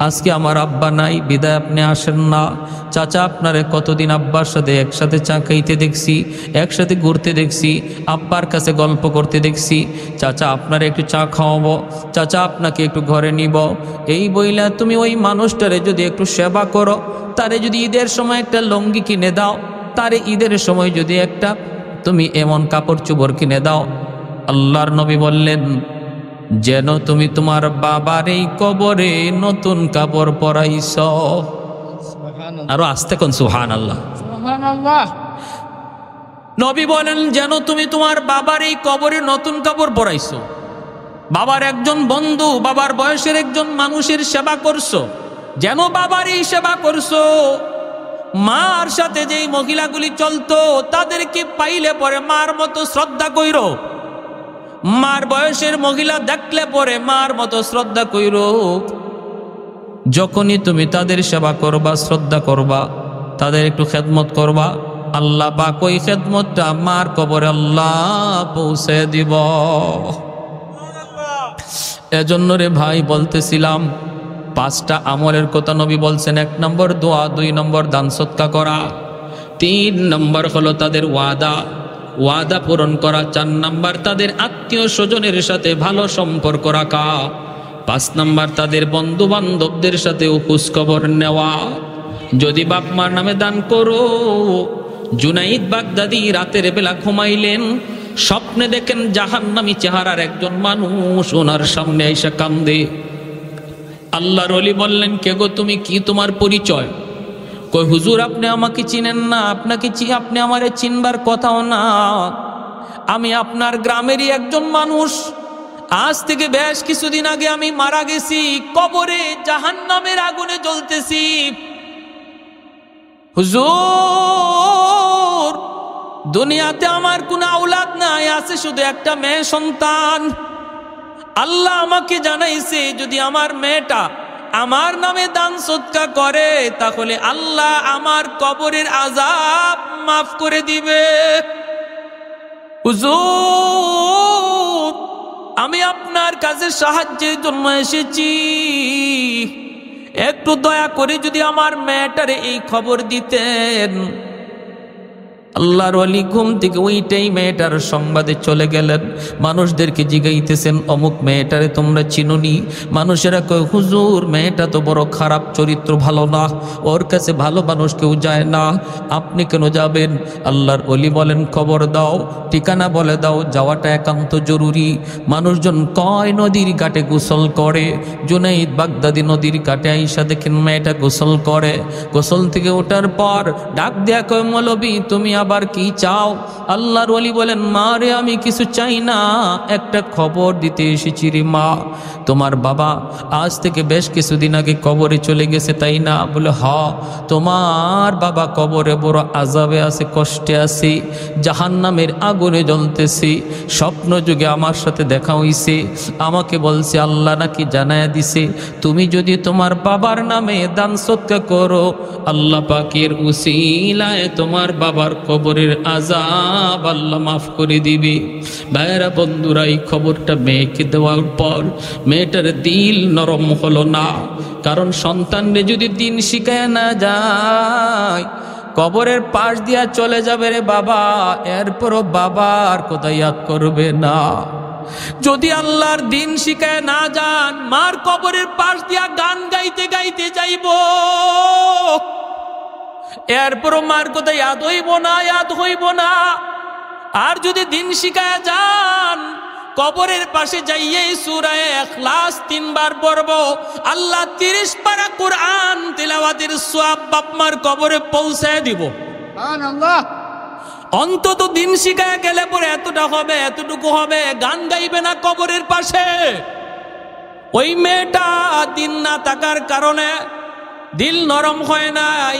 আজকে আমার আব্বা নাই বিদায় আপনি আসেন না। চাচা আপনারে কতদিন আব্বার সাথে একসাথে চা খাইতে দেখছি, একসাথে ঘুরতে দেখছি, আব্বার কাছে গল্প করতে দেখছি। চাচা আপনারে একটু চা খাওয়াবো, চাচা আপনাকে একটু ঘরে নিব। এই বইলা তুমি ওই মানুষটারে যদি একটু সেবা করো, তারে যদি ঈদের সময় একটা লুঙ্গি কিনে দাও, তারে ঈদের সময় যদি একটা তুমি এমন কাপড় চোপড় কিনে দাও, আল্লাহর নবী বললেন যেন তুমি তোমার বাবার এই কবরে নতুন কাপড় পরাইছ। আরো আস্তে কোন সুবহানাল্লাহ। নবী বলেন যেন তুমি তোমার বাবার এই কবরে নতুন কাপড় পরাইছো। বাবার একজন বন্ধু, বাবার বয়সের একজন মানুষের সেবা করছো, যেন বাবার এই সেবা করছো। মার সাথে যেই মহিলাগুলি চলতো, তাদেরকে পাইলে পরে মার মতো শ্রদ্ধা কইরো। মার বয়সের মহিলা দেখলে পরে মার মতো শ্রদ্ধা কইরো। যখনই তুমি তাদের সেবা করবা, শ্রদ্ধা করবা, তাদের একটু খেদমত করবা, আল্লাহ পাক ওই খেদমতটা মার কবরে আল্লাহ পৌঁছে দিব। এজন্য রে ভাই বলতেছিলাম 5টা আমলের কথা নবী বলছেন। 1 নম্বর দোয়া, 2 নম্বর দান সদকা করা, 3 নম্বর হলো তাদের ওয়াদা পূরণ করা, 4 নম্বর তাদের আত্মীয় স্বজনের সাথে ভালো সম্পর্ক রাখা, 5 নাম্বার তাদের বন্ধু বান্ধবদের সাথে খোঁজ খবর নেওয়া। যদি বাপ মার নামে দান করো। জুনাইদ বাগদাদি রাতের বেলা ঘুমাইলেন, স্বপ্নে দেখেন জাহান্নামী চেহারার একজন মানুষ ওনার সামনে এসে কান্দে। আল্লাহর ওলি বললেন, কে গো তুমি, কি তোমার পরিচয়? কই হুজুর আপনি আমাকে চিনেন না, আপনি আমারে চিনবার কথাও না, আমি আপনার গ্রামেরই একজন মানুষ। আজ থেকে বেশ কিছুদিন আগে আমি মারা গেছি, কবরে জাহান্নামের আগুনে জ্বলতেছি। হুজুর দুনিয়াতে আমার কোনো আওলাদ নাই, আছে শুধু একটা মেয়ে সন্তান। আল্লাহ আমাকে জানাইছে যদি আমার মেয়েটা আমার নামে দান সদকা করে তাহলে আল্লাহ আমার কবরের আযাব মাফ করে দিবে। হুজুর আমি আপনার কাছে সাহায্যের জন্য এসেছি, একটু দয়া করে যদি আমার মেয়েটার এই খবর দিতেন। আল্লাহর ওলি ঘুম থেকে ওইটাই মেয়েটার সংবাদে চলে গেলেন। মানুষদেরকে জিগাইতেছেন, অমুক মেয়েটারে তোমরা চিনুনি? মানুষেরা কয়, হুজুর মেয়েটা তো বড় খারাপ চরিত্র, ভালো না, ওর কাছে ভালো মানুষ কেউ যায় না, আপনি কেন যাবেন? আল্লাহর ওলি বলেন, খবর দাও, ঠিকানা বলে দাও, যাওয়াটা একান্ত জরুরি। মানুষজন কয় নদীর ঘাটে গোসল করে। জুনাইদ বাগদাদি নদীর ঘাটে আইসা দেখেন মেয়েটা গোসল করে। গোসল থেকে ওঠার পর ডাক দেয়া কয়, মৌলবী তুমি আবার কি চাও? আল্লাহর ওলি বলেন, মা রে আমি কিছু চাই না, একটা খবর দিতে এসেছি রে মা। তোমার বাবা আজ থেকে বেশ কিছুদিন আগে কবরে চলে গেছে তাই না? বলে হ, তোমার বাবা কবরে বড় আযাবে আছে, কষ্টে আছে, জাহান্নামের আগুনে জ্বলতেছে। স্বপ্ন যুগে আমার সাথে দেখা হইছে, আমাকে বলছে আল্লাহ নাকি জানায়া দিছে তুমি যদি তোমার বাবার নামে দান সদকা করো আল্লাহ পাকের উসিলায় তোমার বাবার কবরের আযাব আল্লাহ মাফ করে দিবে। ভাইরা বন্ধুরা, এই খবরটা মেয়েকে দেওয়ার পর মেয়েটার দিল নরম হলো না, কারণ সন্তানরে যদি দিন শিখায় না যায় কবরের পাশ দিয়া চলে যাবে রে বাবা, এরপরও বাবার কথা ইয়াদ করবে না। যদি আল্লাহর দিন শিখায় না যান, মার কবরের পাশ দিয়া গান গাইতে গাইতে যাইব, এরপরও মার কথা ইয়াদ হইব না। আর যদি দিন শিখায় যান, কবরের পাশে যাইয়ে সূরা ইখলাস 3 বার পড়ব, আল্লাহ 30 পারা কোরআন তিলাওয়াতের সওয়াব বাপ মার কবরে পৌঁছায় দিব। সুবহানাল্লাহ। অন্তত দিন শিখায় গেলে পরে এতটুকু হবে, গান গাইবে না কবরের পাশে। ওই মেয়েটা দিন না থাকার কারণে দিল নরম হয় নাই,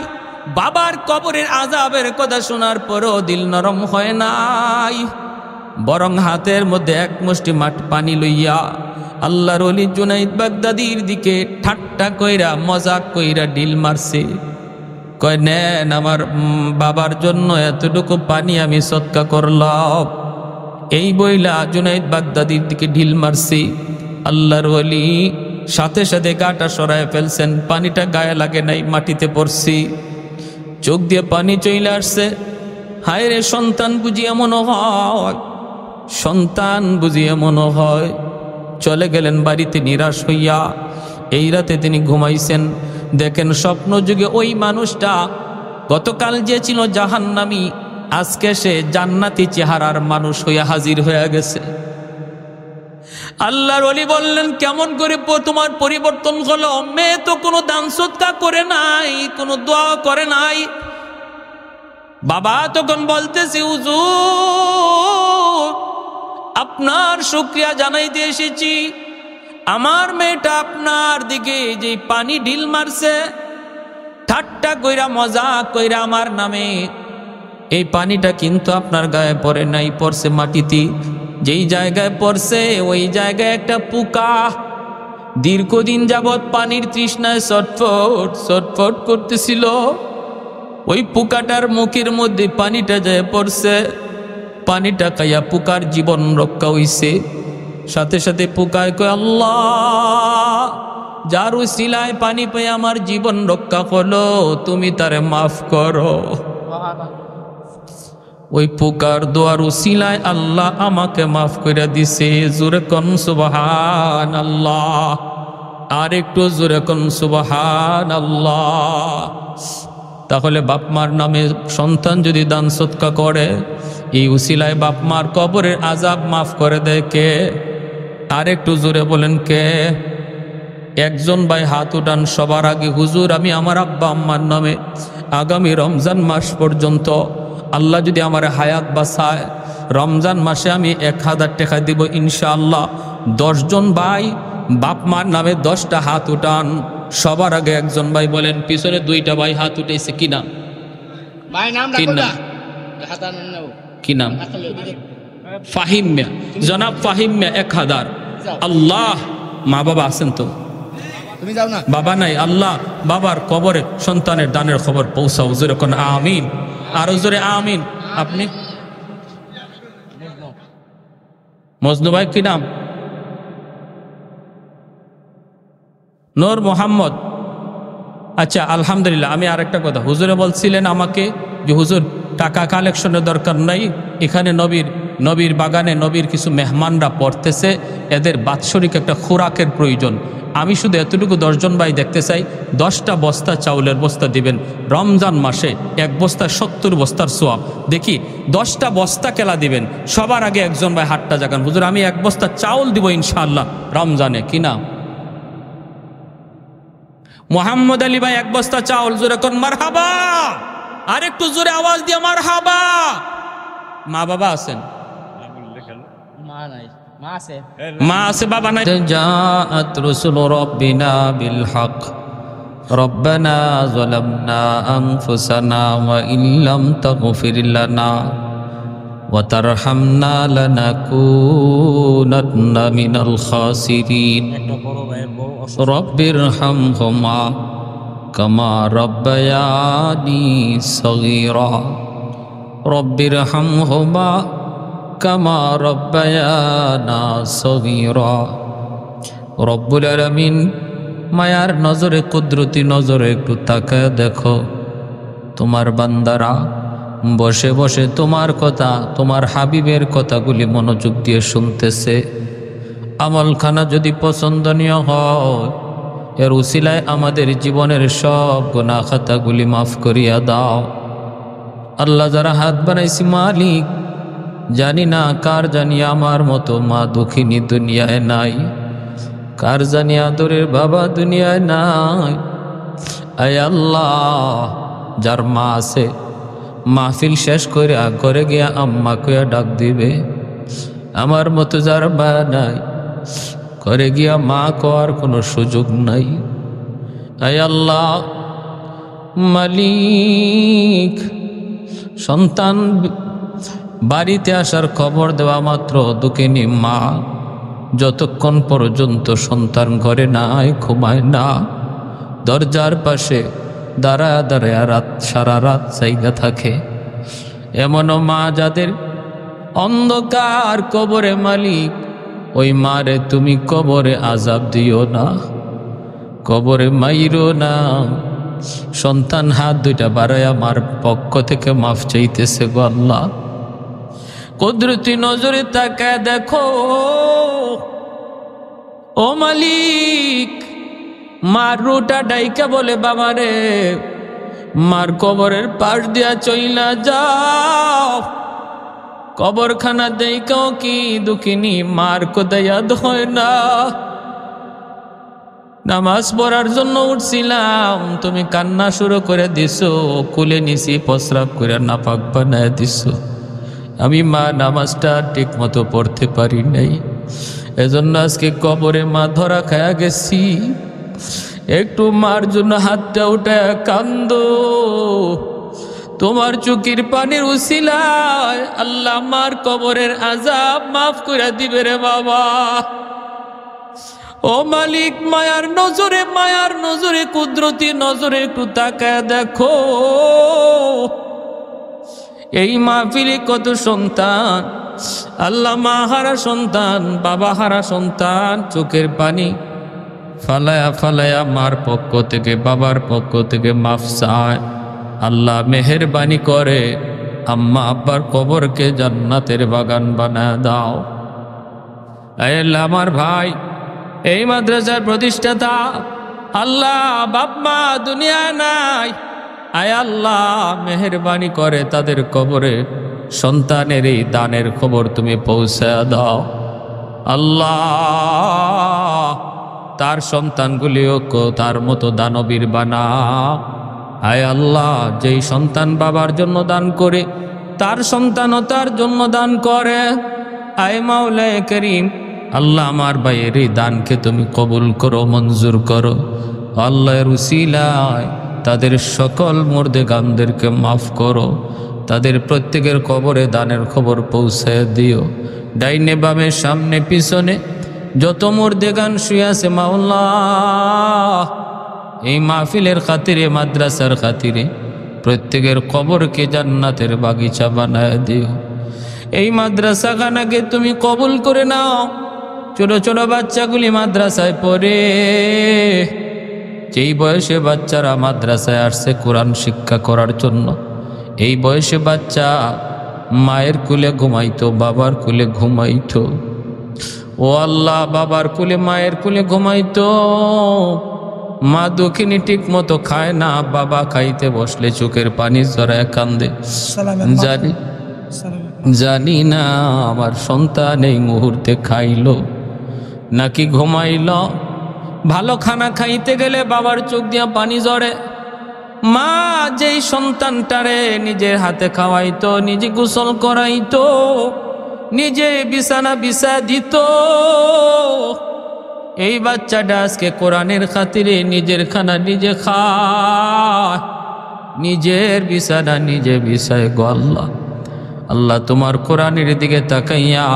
বাবার কবরের আযাবের কথা শোনার পরও দিল নরম হয় নাই, বরং হাতের মধ্যে এক মুষ্টি পানি লইয়া আল্লাহর ওলি জুনাইদ বাগদাদির দিকে ঠাট্টা কইরা মজাক কইরা ঢিল মারছে। কয়, নেন আমার বাবার জন্য এতটুকু পানি আমি সদকা করলাম। এই বইলা জুনাইদ বাগদাদির দিকে ঢিল মারছে। আল্লাহর ওলি সাথে সাথে গাটা সরায় ফেলছেন, পানিটা গায়ে লাগে নাই, মাটিতে পড়ছি, চোখ দিয়ে পানি চলে আসছে। হায় রে, সন্তান বুঝি এমন হয়, সন্তান বুঝি এমন হয়। চলে গেলেন বাড়িতে নিরাশ হইয়া। এই রাতে তিনি ঘুমাইছেন, দেখেন স্বপ্ন যুগে ওই মানুষটা গতকাল যে ছিল জাহান্নামী, আজকে সে জান্নাতি চেহারার মানুষ হইয়া হাজির হয়ে গেছে। আল্লাহর ওলি বললেন, কেমন করে তোমার পরিবর্তন হলো? মেয়ে তো কোনো দান সদকা করে নাই, কোনো দোয়া করে নাই। বাবা তখন বলতেছে, হুজুর আপনার শুকরিয়া জানাইতে এসেছি, আমার মেয়েটা আপনার দিকে যে পানি ঢিল মারছে, ঠাট্টা কইরা মজাক কইরা আমার নামে, এই পানিটা কিন্তু আপনার গায়ে পড়ে নাই, পড়ছে মাটিতে। যেই জায়গায় পড়ছে ওই জায়গায় একটা পোকা দীর্ঘদিন যাবৎ পানির তৃষ্ণায় ছটফট করতেছিল। ওই পোকাটার মুখের মধ্যে পানিটা যায় পড়ছে, পানিটা খাইয়া পোকার জীবন রক্ষা হইছে। সাথে সাথে পোকায় কয়, আল্লাহ যার উসিলায় পানি পেয়ে আমার জীবন রক্ষা হলো, তুমি তারে মাফ করো। ওই পোকার দোয়ার উসিলায় আল্লাহ আমাকে মাফ করে দিছে। জোরে কোন সুবহানাল্লাহ। আর একটু জোরে কোন সুবহানাল্লাহ। তাহলে বাপ মার নামে সন্তান যদি দান সদকা করে, এই উসিলায় বাপ মার কবরের আযাব মাফ করে দেয় কে? আর একটু জোরে বলেন কে? একজন ভাই হাত উঠান সবার আগে। হুজুর, আমি আমার আব্বা আম্মার নামে আগামী রমজান মাস পর্যন্ত আল্লাহ যদি আমার হায়াত বাঁচায়, রমজান মাসে আমি 1000 টাকা দিব ইনশাআল্লাহ। 10 জন ভাই বাপ মার নামে 10টা হাত উঠান। সবার আগে একজন ভাই বলেন, পিছনে 2টা ভাই হাত উঠেছে কি নাম? কি নাম? কি নাম? ফাহিম মিয়া, জনাব ফাহিম মিয়া 1000। আল্লাহ, মা বাবা আছেন তো? বাবা নাই, আল্লাহ বাবার কবরে সন্তানের দানের খবর পৌঁছাও। জোরে কোন আমিন, আরো জোরে আমিন। আপনি মজনু ভাই কি নাম? নূর মোহাম্মদ। আচ্ছা, আলহামদুলিল্লাহ। আমি আরেকটা কথা, হুজুরে বলছিলেন আমাকে যে হুজুর টাকা কালেকশনের দরকার নাই, এখানে নবীর বাগানে নবীর কিছু মেহমানরা পড়তেছে, এদের বাৎসরিক একটা খোরাকের প্রয়োজন। আমি শুধু এতটুকু 10 জন ভাই দেখতে চাই, 10টা বস্তা চাউলের বস্তা দিবেন। রমজান মাসে 1 বস্তা 70 বস্তার সোয়াব। দেখি 10টা বস্তা কেলা দিবেন। সবার আগে একজন ভাই হাতটা জাগান, হুজুর আমি 1 বস্তা চাউল দিব ইনশাআল্লাহ রমজানে। কি নাম? মোহাম্মদ আলী ভাই 1 বস্তা চাউল। জোরে কোন মারহাবা। আর একটু জোরে আওয়াজ দিয়ে মারহাবা। মা বাবা আছেন? মা আছে, বাবা নাই। জাআত রাসূলু রাব্বিনা বিল হক রব্বানা যালামনা আনফুসানা ওয়া ইল্লাম তাগফির লানা ওয়া তারহামনা লানাকুনান্না মিনাল খাসিরিন। রব্বিরহামহুমা কামা রাব্বায়ানি সগীরা। রব্বিরহামহুমা কামা রাব্বায়ানা সগীরা। রব্বুল আলামিন মায়ার নজরে, কুদরতি নজরে একটু তাকায় দেখো, তোমার বান্দারা বসে বসে তোমার কথা, তোমার হাবিবের কথাগুলি মনোযোগ দিয়ে শুনতেছে। আমলখানা যদি পছন্দনীয় হয়, এর উসিলায় আমাদের জীবনের সব গুনাহ খাতাগুলি মাফ করিয়া দাও। আল্লাহ, যারা হাত বানাইছি মালিক, জানি না কার জানি আমার মতো মা দুঃখিনী দুনিয়ায় নাই, কার জানি আদরের বাবা দুনিয়ায় নাই। আয় আল্লাহ, যার মা আছে মাহফিল শেষ করে ঘরে গিয়া আম্মা কইয়া ডাক দিবে, আমার মতো যার মা নাই, ঘরে গিয়া মা কওয়ার কোনো সুযোগ নাই। আয় আল্লাহ মালিক, সন্তান বাড়িতে আসার খবর দেওয়া মাত্র দুঃখিনী মা যতক্ষণ পর্যন্ত সন্তান ঘরে নাই ঘুমায় না, দরজার পাশে দাঁড়ায় দাঁড়ায় সারা রাত জায়গা থাকে। এমনও মা যাদের অন্ধকার কবরে, মালিক ওই মারে তুমি কবরে আযাব দিও না, কবরে মাইরো না। সন্তান হাত 2টা বাড়ায় আমার পক্ষ থেকে মাফ চাইতেছে গো আল্লাহ। কুদরতি নজরে তাকায় দেখো ও মালিক, মার রুটা ডাইকা বলে, বাবারে মার কবরের পাশ দিয়া চইলা যাও। কবরখানা দেখাও কি দুঃখিনী মার কোদায়াদ হয় না। নামাজ পড়ার জন্য উঠছিলাম, তুমি কান্না শুরু করে দিছো, কুলে নিছি প্রস্রাব করে নাপাক বানায় দিছো। আমি মা নামাজটা ঠিক মতো পড়তে পারি নাই, এজন্য আজকে কবরে মা ধরা খায়া গেছি। একটু মার জন্য হাতটা উঠায় কান্দো, তোমার চোখের পানির উসিলায় আল্লাহ মার কবরের আযাব মাফ করে দিবে রে বাবা। ও মালিক, মায়ার নজরে কুদরতি নজরে একটু তাকায় দেখো, এই মাহফিলে কত সন্তান, আল্লাহ মা হারা সন্তান, বাবা হারা সন্তান, চোখের পানি ফালায়া ফালায়া মার পক্ষ থেকে বাবার পক্ষ থেকে মাফ চায়। আল্লাহ মেহেরবানি করে আম্মা আব্বার কবরকে জান্নাতের বাগান বানায় দাও। আল্লাহ আমার ভাই এই মাদ্রাসার প্রতিষ্ঠাতা আল্লাহ বাপ মা দুনিয়া নাই, আয় আল্লাহ মেহেরবানি করে তাদের কবরে সন্তানের এই দানের খবর তুমি পৌঁছে দাও। আল্লাহ তার সন্তানগুলিও তার মতো দানবীর বানাও। আয় আল্লাহ যেই সন্তান বাবার জন্য দান করে তার সন্তানও তার জন্য দান করে। আয় মাওলায়ে করিম, আল্লাহ আমার ভাইয়ের এই দানকে তুমি কবুল করো, মঞ্জুর করো। আল্লাহর উসিলায় তাদের সকল মুর্দেগানদেরকে মাফ করো, তাদের প্রত্যেকের কবরে দানের খবর পৌঁছে দিও। ডাইনে বামে সামনে পিছনে যত মুর্দেগান শুয়ে আছে মাওলা, এই মাহফিলের খাতিরে মাদ্রাসার খাতিরে প্রত্যেকের কবরকে জান্নাতের বাগিচা বানায় দিও। এই মাদ্রাসাখানাকে তুমি কবুল করে নাও। ছোট ছোট বাচ্চাগুলি মাদ্রাসায় পড়ে, যেই বয়সে বাচ্চারা মাদ্রাসায় আসছে কোরআন শিক্ষা করার জন্য, এই বয়সে বাচ্চা মায়ের কুলে ঘুমাইতো, বাবার কুলে ঘুমাইতো। ও আল্লাহ, বাবার কুলে মায়ের কুলে ঘুমাইতো। মা দক্ষিণী ঠিক মতো খায় না, বাবা খাইতে বসলে চোখের পানি জড়ায় কান্দে। জানি না আমার সন্তান এই মুহূর্তে খাইলো নাকি ঘুমাইল। ভালো খানা খাইতে গেলে বাবার চোখ দিয়া পানি ঝরে। মা যেই সন্তানটারে নিজের হাতে খাওয়াইতো, নিজে গোসল করাইতো, নিজে বিছানা বিছা দিত, এই বাচ্চাটা আজকে কোরআনের খাতিরে নিজের খানা নিজে খায়, নিজের বিছানা নিজে বিছায়। গো আল্লাহ, আল্লাহ তোমার কোরআনের দিকে তাকাইয়া,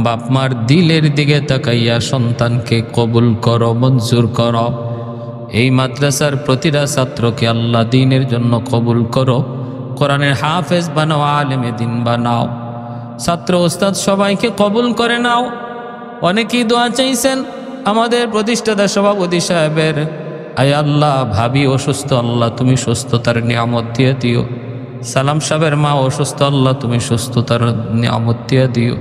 বাপ মার দিলের দিকে তাকাইয়া সন্তানকে কবুল করো, মঞ্জুর করো। এই মাদ্রাসার প্রতিটা ছাত্রকে আল্লাহ দ্বীনের জন্য কবুল করো, কোরআনের হাফেজ বানাও, আলেমে দ্বীন বানাও। ছাত্র ওস্তাদ সবাইকে কবুল করে নাও। অনেকেই দোয়া চাইছেন আমাদের প্রতিষ্ঠাতা সভাপতি সাহেবের। আয় আল্লাহ, ভাবি অসুস্থ, আল্লাহ তুমি সুস্থতার নিয়ামত দিয়ে দিও। সালাম সাহেবের মা অসুস্থ, আল্লাহ তুমি সুস্থতার নিয়ামত দিয়ে দিও।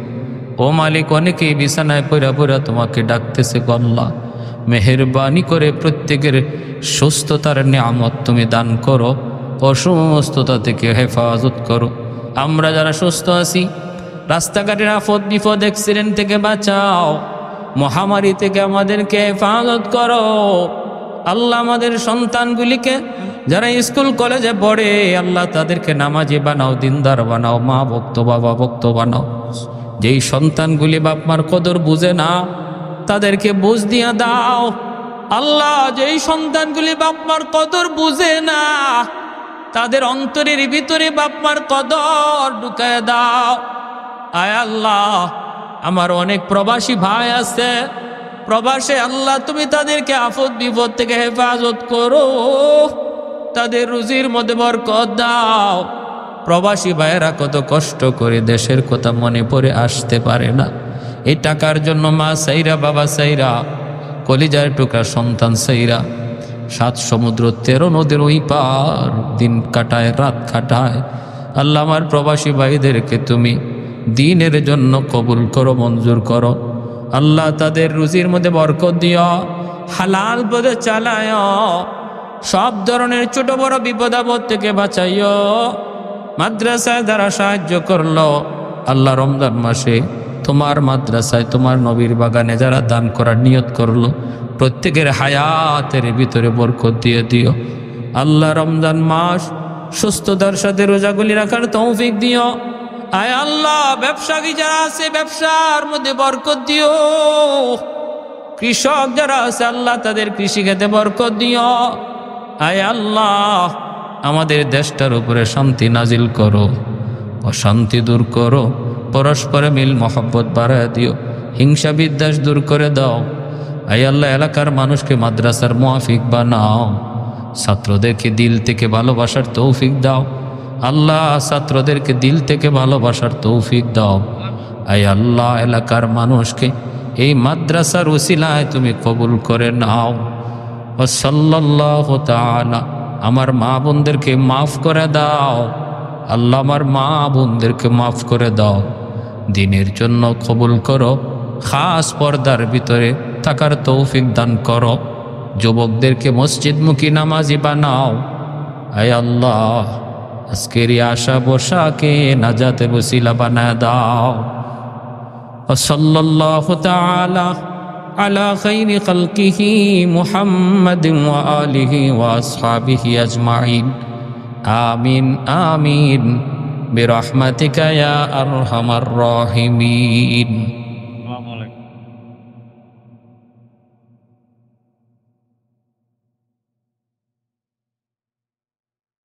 ও মালিক, অনেকেই বিছানায় পড়া পড়া তোমাকে ডাকতেছে। গো আল্লাহ, মেহেরবানি করে প্রত্যেকের সুস্থতার নিয়ামত তুমি দান করো, অসুস্থতা থেকে হেফাজত করো। আমরা যারা সুস্থ আছি, রাস্তাঘাটের আফত বিপদ অ্যাক্সিডেন্ট থেকে বাঁচাও, মহামারী থেকে আমাদেরকে হেফাজত করো। আল্লাহ আমাদের সন্তানগুলিকে যারা স্কুল কলেজে পড়ে, আল্লাহ তাদেরকে নামাজি বানাও, দিনদার বানাও, মা ভক্ত বাবা ভক্ত বানাও। যেই সন্তানগুলি বাপ মার কদর বুঝে না, তাদেরকে বুঝ দিয়া দাও। আল্লাহ, যেই সন্তানগুলি বাপ মার কদর বুঝে না, তাদের অন্তরের ভিতরে বাপ মার কদর ঢুকায় দাও। আয় আল্লাহ, আমার অনেক প্রবাসী ভাই আছে প্রবাসে, আল্লাহ তুমি তাদেরকে আফত বিপদ থেকে হেফাজত করো, তাদের রুজির মধ্যে বরকত দাও। প্রবাসী ভাইয়েরা কত কষ্ট করে দেশের কথা মনে পড়ে আসতে পারে না। এই টাকার জন্য মা সাইরা, বাবা সাইরা, কলিজার টুকরা সন্তান সাইরা, 7 সমুদ্র 13 নদীর ওই পার দিন কাটায়, রাত কাটায়। আল্লাহ আমার প্রবাসী ভাইদেরকে তুমি দ্বীনের জন্য কবুল করো, মঞ্জুর করো। আল্লাহ তাদের রুজির মধ্যে বরকত দিও, হালাল পথে চালায়, সব ধরনের ছোট বড় বিপদ আপদ থেকে বাঁচাইও। মাদ্রাসায় যারা সাহায্য করলো, আল্লাহ রমজান মাসে তোমার মাদ্রাসায়, তোমার নবীর বাগানে যারা দান করার নিয়ত করলো, প্রত্যেকের হায়াতের ভিতরে বরকত দিয়ে দিও। আল্লাহ রমজান মাস সুস্থতার সাথে রোজাগুলি রাখার তৌফিক দিও। আয় আল্লাহ, ব্যবসায়ী যারা আছে ব্যবসার মধ্যে বরকত দিও। কৃষক যারা আছে আল্লাহ তাদের কৃষি খেতে বরকত দিও। আয় আল্লাহ, আমাদের দেশটার উপরে শান্তি নাজিল করো, অশান্তি দূর করো, পরস্পরে মিল মহব্বত বাড়ায় দিও, হিংসা বিদ্বেষ দূর করে দাও। আয় আল্লাহ, এলাকার মানুষকে মাদ্রাসার মুআফিক বানাও, ছাত্রদেরকে দিল থেকে ভালোবাসার তৌফিক দাও। আল্লাহ, ছাত্রদেরকে দিল থেকে ভালোবাসার তৌফিক দাও। আয় আল্লাহ, এলাকার মানুষকে এই মাদ্রাসার উসিলায় তুমি কবুল করে নাও। ও সাল্লাল্লাহু তাআলা, আমার মা বোনদেরকে মাফ করে দাও। আল্লাহ, আমার মা বোনদেরকে মাফ করে দাও, দ্বীনের জন্য কবুল করো। খাস পর্দার ভিতরে থাকার তৌফিক দান করো, যুবকদেরকে মসজিদমুখী নামাজি বানাও। আয় আল্লাহ, আজকের এই আশা বসাকে নাজাতের ওসিলা বানায় দাও। সাল্লাল্লাহু তাআলা আলা খাইরি খালকিহি মুহাম্মাদিন ওয়া আলিহি ওয়া আসহাবিহি আজমাইন। আমিন আমিন বিরহমাতিকা ইয়া আরহামার রাহিমিন।